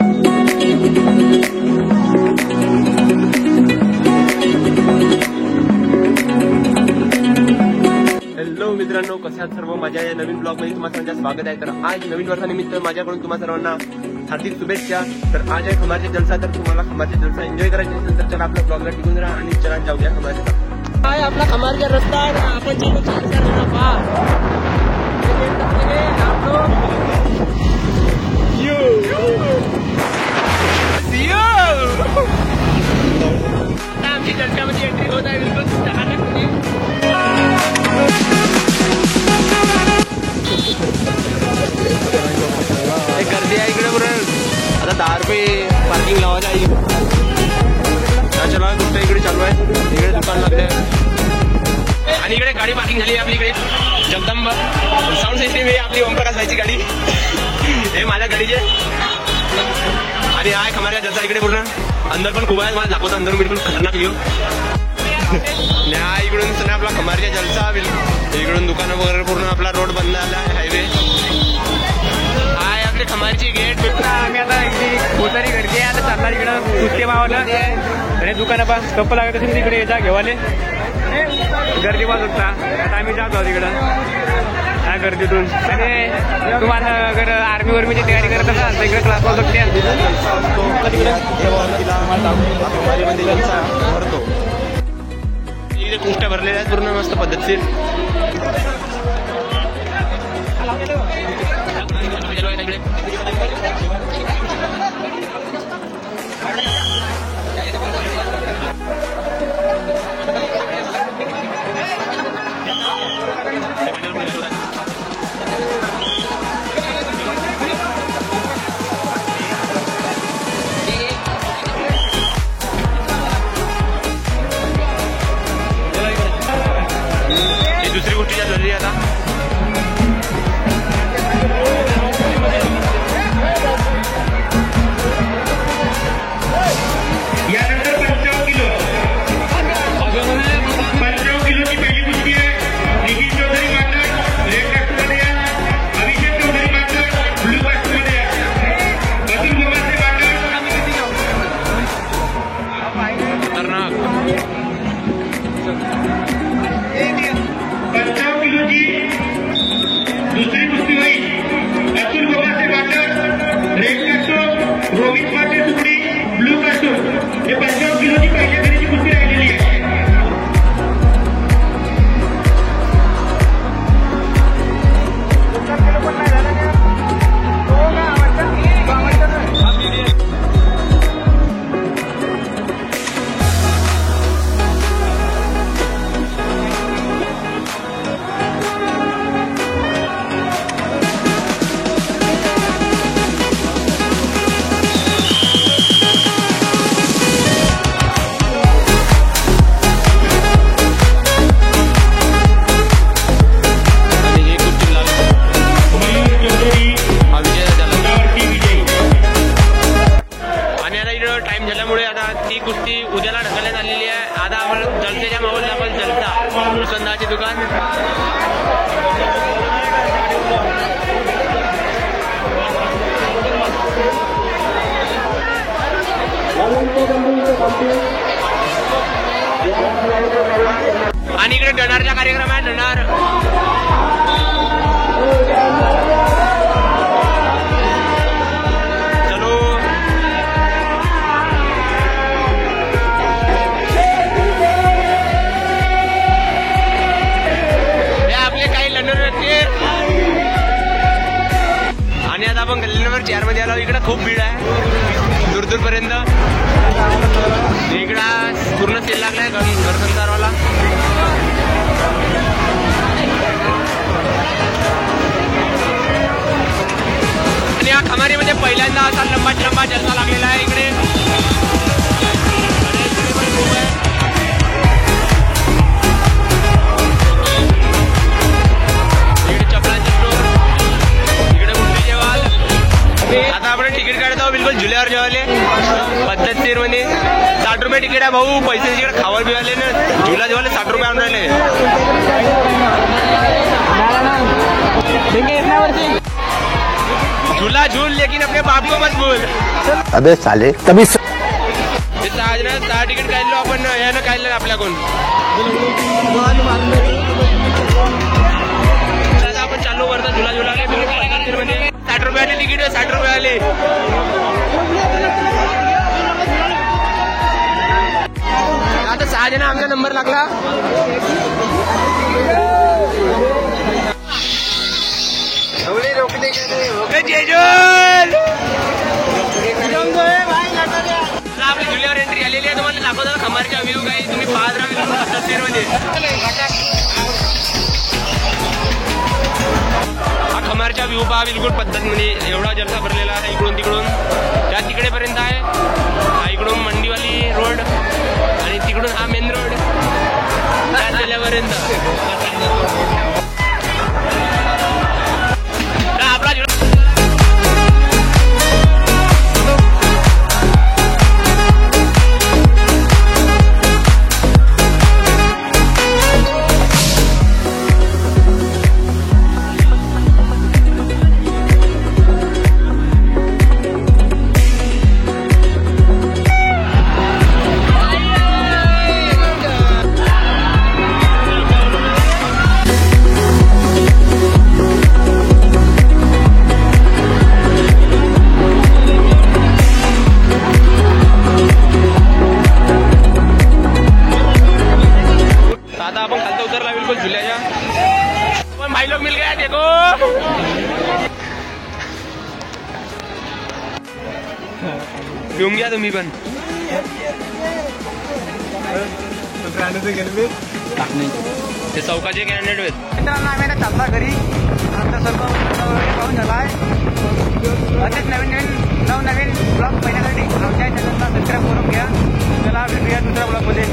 Hello मित्रांनो, कसे आहात सर्व? माझ्या या नवीन ब्लॉग मध्ये तुम्हा सर्वांचं स्वागत आहे। तर आज नवीन वर्षानिमित्त माझ्याकडून तुम्हा सर्वांना हार्दिक शुभेच्छा। तर आज आहे खमारचा जलसा। तर तुम्हाला खमारचा जलसा एन्जॉय करायचा असेल तर चला आपल्या ब्लॉगला टिकून राहा आणि चला जाऊया खमारचा। काय आपला खमारचा रस्ता आपण जेव्हा 4 आमची जलसामध्ये एंट्री होत आहे। बिलकुल गर्दी आहे इकडे बरं। आता 10 रुपये पार्किंग लावायचं आहे। चला दुसऱ्या इकडे चालू आहे, इकडे दुकान लागले आणि इकडे गाडी पार्किंग झाली आहे आपली इकडे जगदंबा साऊंड सिस्टीम आहे आपली ओमप्रकाश भाईची गाडी हे माझ्या गाडीचे आणि आहे खमारचा जलसा इकडे पूर्ण। अंदर पण खूप आहे, मला दाखवतो अंदर बिलकुल खतरनाक व्ह्यू। इकडून आपला खमारचा जलसा इकडून दुकानं वगैरे पूर्ण आपला रोड बंद झाला आहे, हायवे आहे आपली खमारची गेट। आम्ही आता खूप सारी गर्दी आहे, आता चालणार इकडं कुस्ते मावाला आणि दुकानं पा कप्प लागत असेल तिकडे येता घेवाले गर्दी पास होता। आता आम्ही जातो तिकडं ह्या गर्दीतून आणि तुम्हाला अगर आर्मी वर्मीची तयारी करत असाल तर इकडे क्लास लावू शकते। भरतो इकडे कुस्त्या भरलेल्या आहेत पूर्ण मस्त पद्धतशीर। दुसरी गोष्टी झाली आता यानंतर 55 किलोची पहिली कुस्ती आहे। निखिल चौधरी मांडर रेड कास्टमध्ये या, अभिषेक चौधरी मांडर ब्लू कास्टमध्ये या, अतुल मोगाचे खतरनाक 55 किलोची दुसरी कुस्ती होईल। अतुल मोगाचे मांडर रेड कास्ट, रोहित माटे तुकडी ब्लू कास्ट। हे 55 किलोची पहिल्या फेरीची कुस्ती राहिलेली आहे। टाइम झाल्यामुळे आता ती कुस्ती उद्याला ढकलण्यात आलेली आहे। आता आपण जलसेच्या माहोल आपण जलसा मुसंदाचे दुकान आणि इकडे डनारचा कार्यक्रम आहे। डनार आणि आता आपण गल्ली नंबर 4 मध्ये आलो। इकडे खूप भीड आहे दूर दूर पर्यंत। इकडं पूर्ण सेल लागलाय घरसंसारवाला। आणि या खमारीमध्ये पहिल्यांदा असा लंबा जलसा लागलेला आहे इकडे। आता आपण तिकीट काढतो बिलकुल झुल्यावर जेवाले पद्धतशीर मध्ये 60 रुपये तिकीट आहे भाऊ। पैसे तिकडे खावर बिवाले ना झुला जेवाले 60 रुपये आणून राहिले। झूला झूल लेकिन अपने बाप को मत भूल। अबे साले तभी ते 6 तिकीट काढलो आपण यानं काढलं आपल्याकडून. आता आपण चालू करतो झुला म्हणजे 60 रुपयाले तिकीट आहे, 60 रुपयाले. आता 6 जण आमचा नंबर लागला. आपली झुल्यावर एंट्री आलेली आहे. तुम्हाला दाखवतो खमारच्या व्ह्यू काही तुम्ही पाहत राहा मध्ये. हा खमारच्या व्ह्यू पहा बिलकुल पद्धत म्हणजे एवढा जलसा भरलेला आहे इकडून तिकडून त्या तिकडेपर्यंत आहे. हा इकडून मंडीवाली रोड आणि तिकडून हा मेन रोड त्या जिल्ह्यापर्यंत आपला भाई लोग मिल गया देखो. घेऊन घ्या तुम्ही पण. ते चौकाचे कॅन्डिडेट आहेत. मित्रांनो आम्ही आता चालला घरी. आता सर्व पाहून झालाय. असेच नवीन ब्लॉग पाहण्यासाठी आमच्या चॅनलला सबस्क्राईब करून घ्या. चला भेटूया दुसऱ्या ब्लॉगमध्ये.